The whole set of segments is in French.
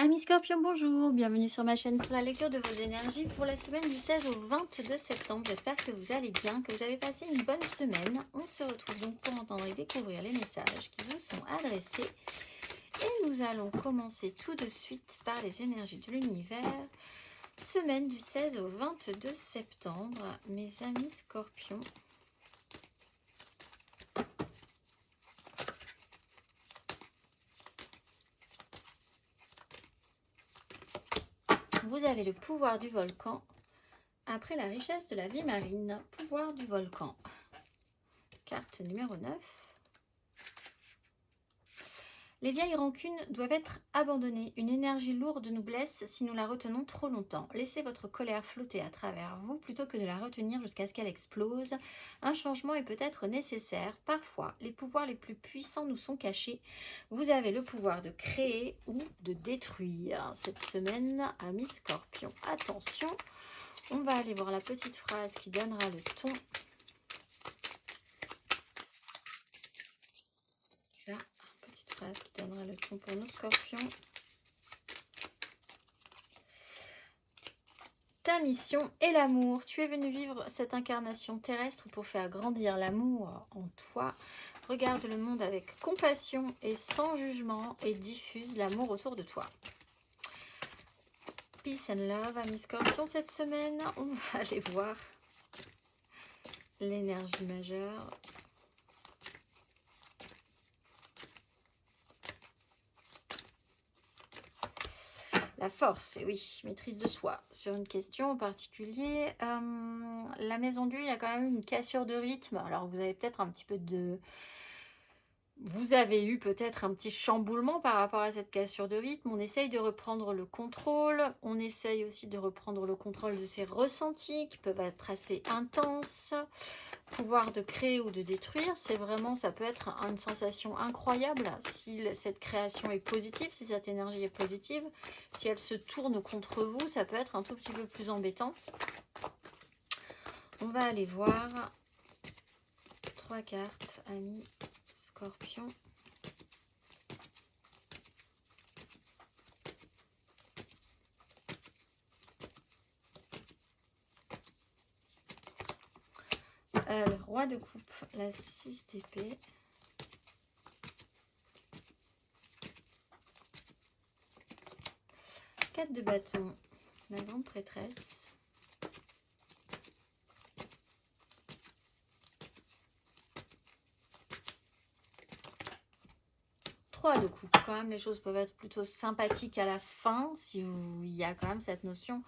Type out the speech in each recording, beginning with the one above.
Amis Scorpion, bonjour, bienvenue sur ma chaîne pour la lecture de vos énergies pour la semaine du 16 au 22 septembre. J'espère que vous allez bien, que vous avez passé une bonne semaine. On se retrouve donc pour entendre et découvrir les messages qui vous sont adressés. Et nous allons commencer tout de suite par les énergies de l'univers. Semaine du 16 au 22 septembre, mes amis Scorpions. Vous avez le pouvoir du volcan. Après la richesse de la vie marine, pouvoir du volcan. Carte numéro 9. Les vieilles rancunes doivent être abandonnées. Une énergie lourde nous blesse si nous la retenons trop longtemps. Laissez votre colère flotter à travers vous plutôt que de la retenir jusqu'à ce qu'elle explose. Un changement est peut-être nécessaire. Parfois, les pouvoirs les plus puissants nous sont cachés. Vous avez le pouvoir de créer ou de détruire. Cette semaine, amis Scorpion, attention. On va aller voir la petite phrase qui donnera le ton. Là, petite phrase qui donnera le ton pour nos Scorpions. Ta mission est l'amour. Tu es venu vivre cette incarnation terrestre pour faire grandir l'amour en toi. Regarde le monde avec compassion et sans jugement et diffuse l'amour autour de toi. Peace and love, amis Scorpions. Cette semaine, on va aller voir l'énergie majeure. La force, et oui, maîtrise de soi. Sur une question en particulier, la maison Dieu, il y a quand même une cassure de rythme. Alors vous avez peut-être un petit peu de... Vous avez eu peut-être un petit chamboulement par rapport à cette cassure de rythme. On essaye de reprendre le contrôle. On essaye aussi de reprendre le contrôle de ses ressentis qui peuvent être assez intenses. Pouvoir de créer ou de détruire, c'est vraiment, ça peut être une sensation incroyable si cette création est positive, si cette énergie est positive. Si elle se tourne contre vous, ça peut être un tout petit peu plus embêtant. On va aller voir 3 cartes, amis Scorpion. Le roi de coupe, la 6 d'épée. Quatre de bâton, la grande prêtresse. 3 de coupe, quand même les choses peuvent être plutôt sympathiques à la fin, si vous, il y a quand même cette notion.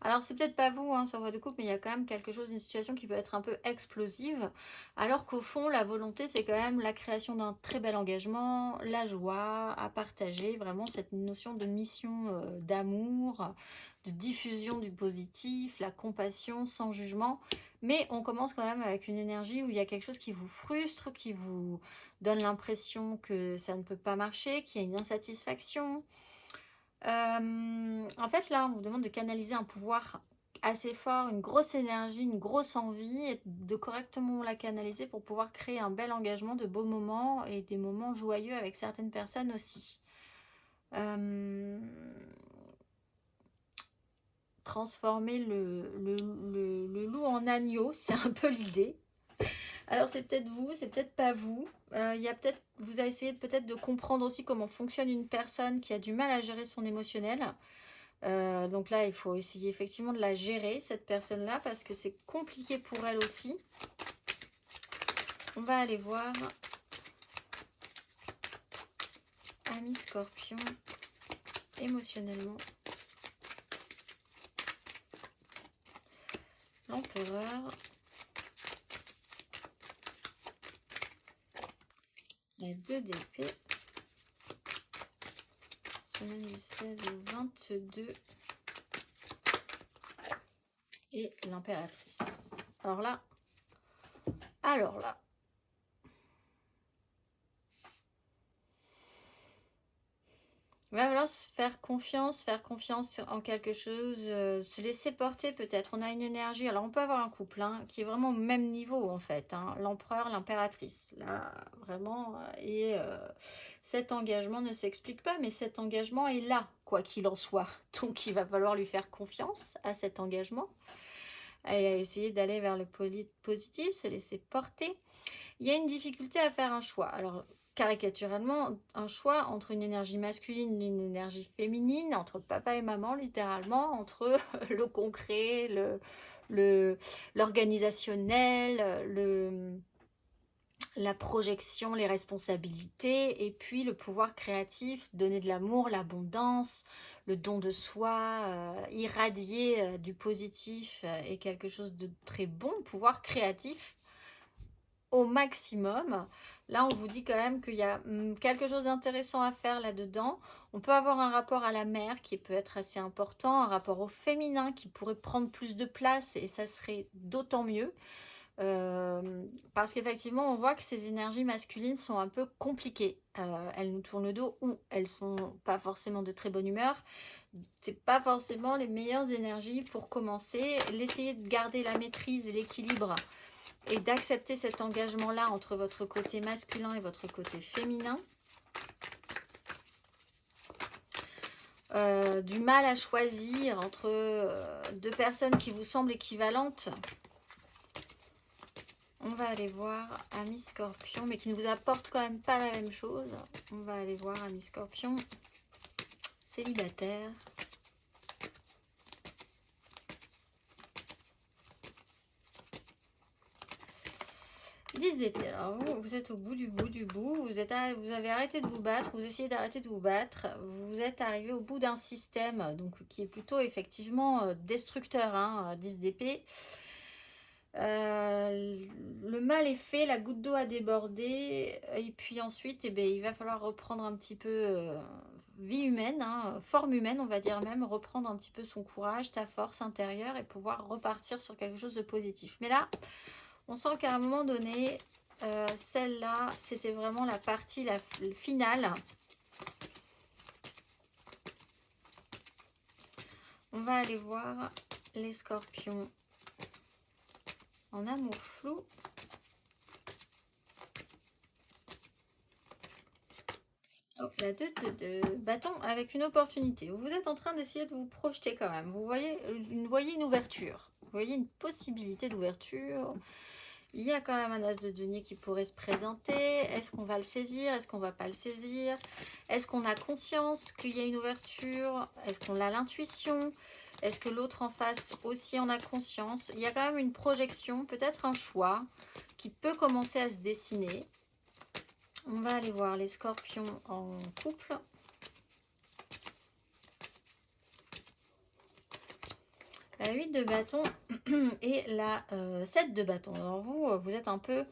Alors c'est peut-être pas vous sur roi de coupe, mais il y a quand même quelque chose, une situation qui peut être un peu explosive, alors qu'au fond la volonté c'est quand même la création d'un très bel engagement, la joie à partager, vraiment cette notion de mission d'amour, de diffusion du positif, la compassion sans jugement. Mais on commence quand même avec une énergie où il y a quelque chose qui vous frustre, qui vous donne l'impression que ça ne peut pas marcher, qu'il y a une insatisfaction. En fait, là, on vous demande de canaliser un pouvoir assez fort, une grosse énergie, une grosse envie, et de correctement la canaliser pour pouvoir créer un bel engagement, de beaux moments et des moments joyeux avec certaines personnes aussi. Transformer le loup en agneau, c'est un peu l'idée. Alors c'est peut-être vous, c'est peut-être pas vous. Il y a peut-être, vous avez essayé peut-être de comprendre aussi comment fonctionne une personne qui a du mal à gérer son émotionnel. Donc là, il faut essayer effectivement de la gérer, cette personne-là, parce que c'est compliqué pour elle aussi. On va aller voir Amis Scorpion, émotionnellement. L'empereur. La 2 d'épée. Semaine du 16 au 22. Et l'impératrice. Alors là. Il va falloir se faire confiance en quelque chose, se laisser porter peut-être. On a une énergie, alors on peut avoir un couple hein, qui est vraiment au même niveau en fait, hein, l'empereur, l'impératrice, là vraiment, cet engagement ne s'explique pas, mais cet engagement est là, quoi qu'il en soit. Donc il va falloir lui faire confiance à cet engagement, et essayer d'aller vers le positif, se laisser porter. Il y a une difficulté à faire un choix. Alors, caricaturalement, un choix entre une énergie masculine et une énergie féminine, entre papa et maman, littéralement, entre le concret, l'organisationnel, la projection, les responsabilités, et puis le pouvoir créatif, donner de l'amour, l'abondance, le don de soi, irradier du positif et quelque chose de très bon, pouvoir créatif au maximum. Là, on vous dit quand même qu'il y a quelque chose d'intéressant à faire là-dedans. On peut avoir un rapport à la mère qui peut être assez important, un rapport au féminin qui pourrait prendre plus de place et ça serait d'autant mieux. Parce qu'effectivement, on voit que ces énergies masculines sont un peu compliquées. Elles nous tournent le dos ou elles sont pas forcément de très bonne humeur. C'est pas forcément les meilleures énergies pour commencer. L'essayer de garder la maîtrise et l'équilibre et d'accepter cet engagement-là entre votre côté masculin et votre côté féminin. Du mal à choisir entre deux personnes qui vous semblent équivalentes. On va aller voir Amis Scorpion, mais qui ne vous apporte quand même pas la même chose. On va aller voir Amis Scorpion, célibataire. 10 d'épée. Alors vous êtes au bout du bout. Vous avez arrêté de vous battre. Vous essayez d'arrêter de vous battre. Vous êtes arrivé au bout d'un système donc qui est plutôt effectivement destructeur. Hein, 10 d'épée. Le mal est fait, la goutte d'eau a débordé. Et puis ensuite, eh bien, il va falloir reprendre un petit peu vie humaine, hein, forme humaine, on va dire même, reprendre un petit peu son courage, sa force intérieure et pouvoir repartir sur quelque chose de positif. Mais là, on sent qu'à un moment donné, celle-là, c'était vraiment la partie finale. On va aller voir les scorpions en amour flou. Oh, la 2 de bâton avec une opportunité. Vous êtes en train d'essayer de vous projeter quand même. Vous voyez une ouverture. Vous voyez une possibilité d'ouverture. Il y a quand même un as de denier qui pourrait se présenter. Est-ce qu'on va le saisir? Est-ce qu'on va pas le saisir? Est-ce qu'on a conscience qu'il y a une ouverture? Est-ce qu'on a l'intuition? Est-ce que l'autre en face aussi en a conscience? Il y a quand même une projection, peut-être un choix qui peut commencer à se dessiner. On va aller voir les scorpions en couple. La 8 de bâton et la 7 de bâton. Alors vous êtes un peu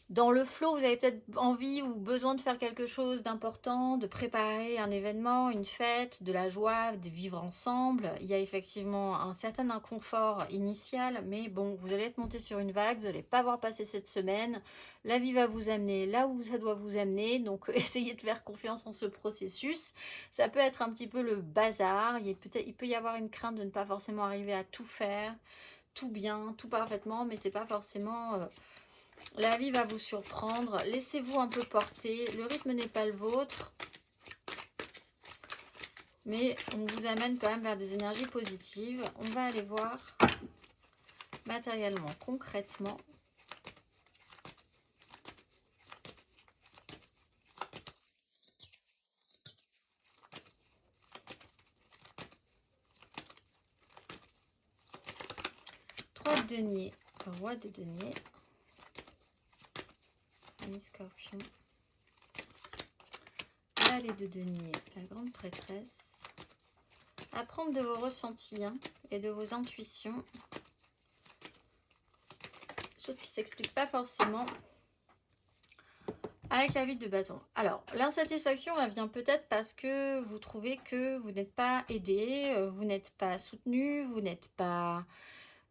dans le flow, vous avez peut-être envie ou besoin de faire quelque chose d'important, de préparer un événement, une fête, de la joie, de vivre ensemble. Il y a effectivement un certain inconfort initial, mais bon, vous allez être monté sur une vague, vous n'allez pas voir passer cette semaine. La vie va vous amener là où ça doit vous amener, donc essayez de faire confiance en ce processus. Ça peut être un petit peu le bazar, il peut y avoir une crainte de ne pas forcément arriver à tout faire, tout bien, tout parfaitement, mais c'est pas forcément... La vie va vous surprendre. Laissez-vous un peu porter. Le rythme n'est pas le vôtre. Mais on vous amène quand même vers des énergies positives. On va aller voir matériellement, concrètement. Trois de denier, roi de denier. Scorpion, valet de denier, la grande prêtresse. Apprendre de vos ressentis hein, et de vos intuitions. Chose qui ne s'explique pas forcément avec la 8 de bâton. Alors, l'insatisfaction, elle vient peut-être parce que vous trouvez que vous n'êtes pas aidé, vous n'êtes pas soutenu, vous n'êtes pas...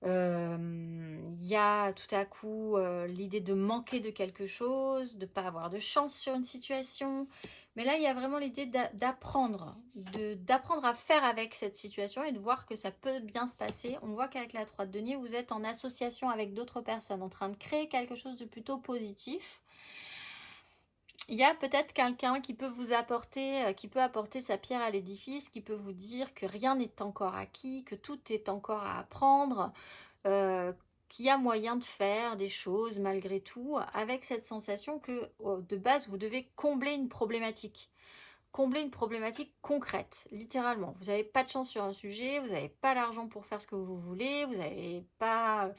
Il y a tout à coup l'idée de manquer de quelque chose, de ne pas avoir de chance sur une situation. Mais là, il y a vraiment l'idée d'apprendre à faire avec cette situation et de voir que ça peut bien se passer. On voit qu'avec la 3 de denier, vous êtes en association avec d'autres personnes, en train de créer quelque chose de plutôt positif. Il y a peut-être quelqu'un qui peut vous apporter, qui peut apporter sa pierre à l'édifice, qui peut vous dire que rien n'est encore acquis, que tout est encore à apprendre, qu'il y a moyen de faire des choses malgré tout, avec cette sensation que de base, vous devez combler une problématique. Combler une problématique concrète, littéralement. Vous n'avez pas de chance sur un sujet, vous n'avez pas l'argent pour faire ce que vous voulez, vous n'avez pas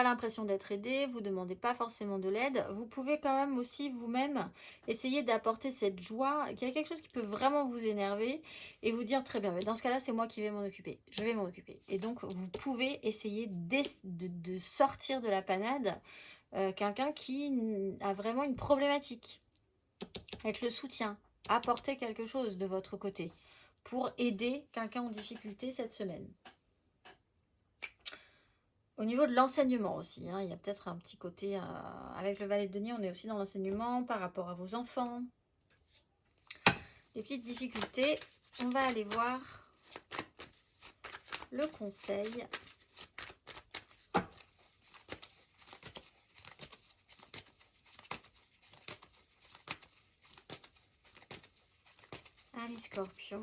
l'impression d'être aidé, vous ne demandez pas forcément de l'aide. Vous pouvez quand même aussi vous-même essayer d'apporter cette joie. Il y a quelque chose qui peut vraiment vous énerver et vous dire très bien, mais dans ce cas-là, c'est moi qui vais m'en occuper. Je vais m'en occuper. Et donc, vous pouvez essayer de sortir de la panade quelqu'un qui a vraiment une problématique. Être le soutien, apporter quelque chose de votre côté pour aider quelqu'un en difficulté cette semaine. Au niveau de l'enseignement aussi, il y a peut-être un petit côté, avec le valet de denier, on est aussi dans l'enseignement par rapport à vos enfants. Les petites difficultés, on va aller voir le conseil. Allez, Scorpion.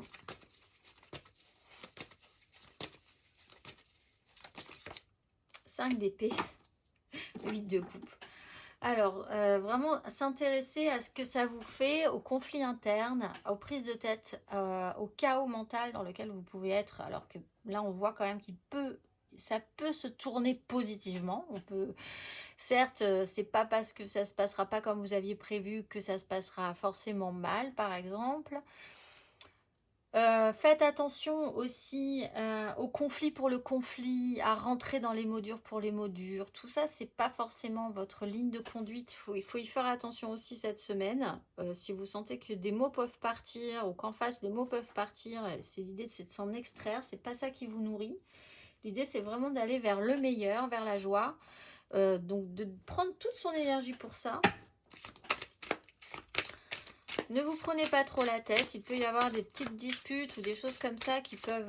D'épée, 8 de coupe. Alors, vraiment s'intéresser à ce que ça vous fait, aux conflits internes, aux prises de tête, au chaos mental dans lequel vous pouvez être. Alors que là, on voit quand même ça peut se tourner positivement. On peut, certes, c'est pas parce que ça se passera pas comme vous aviez prévu que ça se passera forcément mal, par exemple. Faites attention aussi au conflit pour le conflit, à rentrer dans les mots durs pour les mots durs. Tout ça, c'est pas forcément votre ligne de conduite. Il faut y faire attention aussi cette semaine. Si vous sentez que des mots peuvent partir ou qu'en face, des mots peuvent partir, c'est l'idée, c'est de s'en extraire. C'est pas ça qui vous nourrit. L'idée, c'est vraiment d'aller vers le meilleur, vers la joie. Donc, de prendre toute son énergie pour ça. Ne vous prenez pas trop la tête, il peut y avoir des petites disputes ou des choses comme ça qui peuvent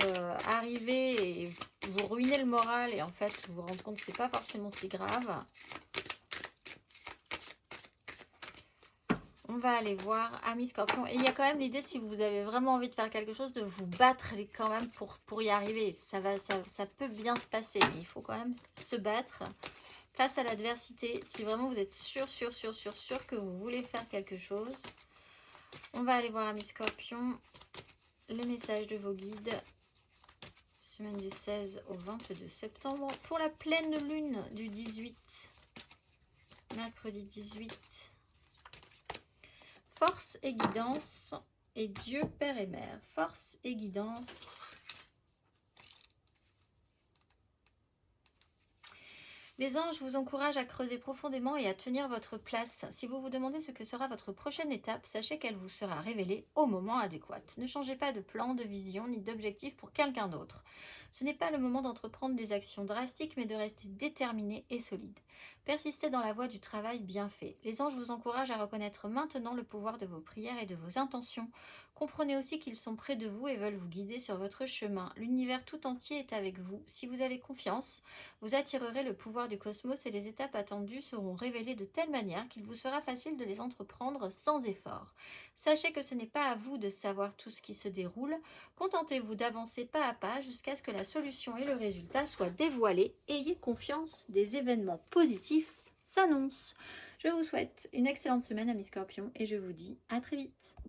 arriver et vous ruiner le moral et en fait vous vous rendre compte que ce n'est pas forcément si grave. On va aller voir Amis Scorpion. Et il y a quand même l'idée, si vous avez vraiment envie de faire quelque chose, de vous battre quand même pour y arriver. Ça peut bien se passer, mais il faut quand même se battre face à l'adversité. Si vraiment vous êtes sûr que vous voulez faire quelque chose. On va aller voir Amis Scorpion, le message de vos guides, semaine du 16 au 22 septembre, pour la pleine lune du 18, mercredi 18. Force et guidance et Dieu Père et Mère. Force et guidance. Les anges vous encouragent à creuser profondément et à tenir votre place. Si vous vous demandez ce que sera votre prochaine étape, sachez qu'elle vous sera révélée au moment adéquat. Ne changez pas de plan, de vision ni d'objectif pour quelqu'un d'autre. Ce n'est pas le moment d'entreprendre des actions drastiques, mais de rester déterminé et solide. Persistez dans la voie du travail bien fait. Les anges vous encouragent à reconnaître maintenant le pouvoir de vos prières et de vos intentions. Comprenez aussi qu'ils sont près de vous et veulent vous guider sur votre chemin. L'univers tout entier est avec vous. Si vous avez confiance, vous attirerez le pouvoir du cosmos et les étapes attendues seront révélées de telle manière qu'il vous sera facile de les entreprendre sans effort. Sachez que ce n'est pas à vous de savoir tout ce qui se déroule. Contentez-vous d'avancer pas à pas jusqu'à ce que la solution et le résultat soient dévoilés. Ayez confiance, des événements positifs s'annoncent. Je vous souhaite une excellente semaine, amis Scorpions, et je vous dis à très vite.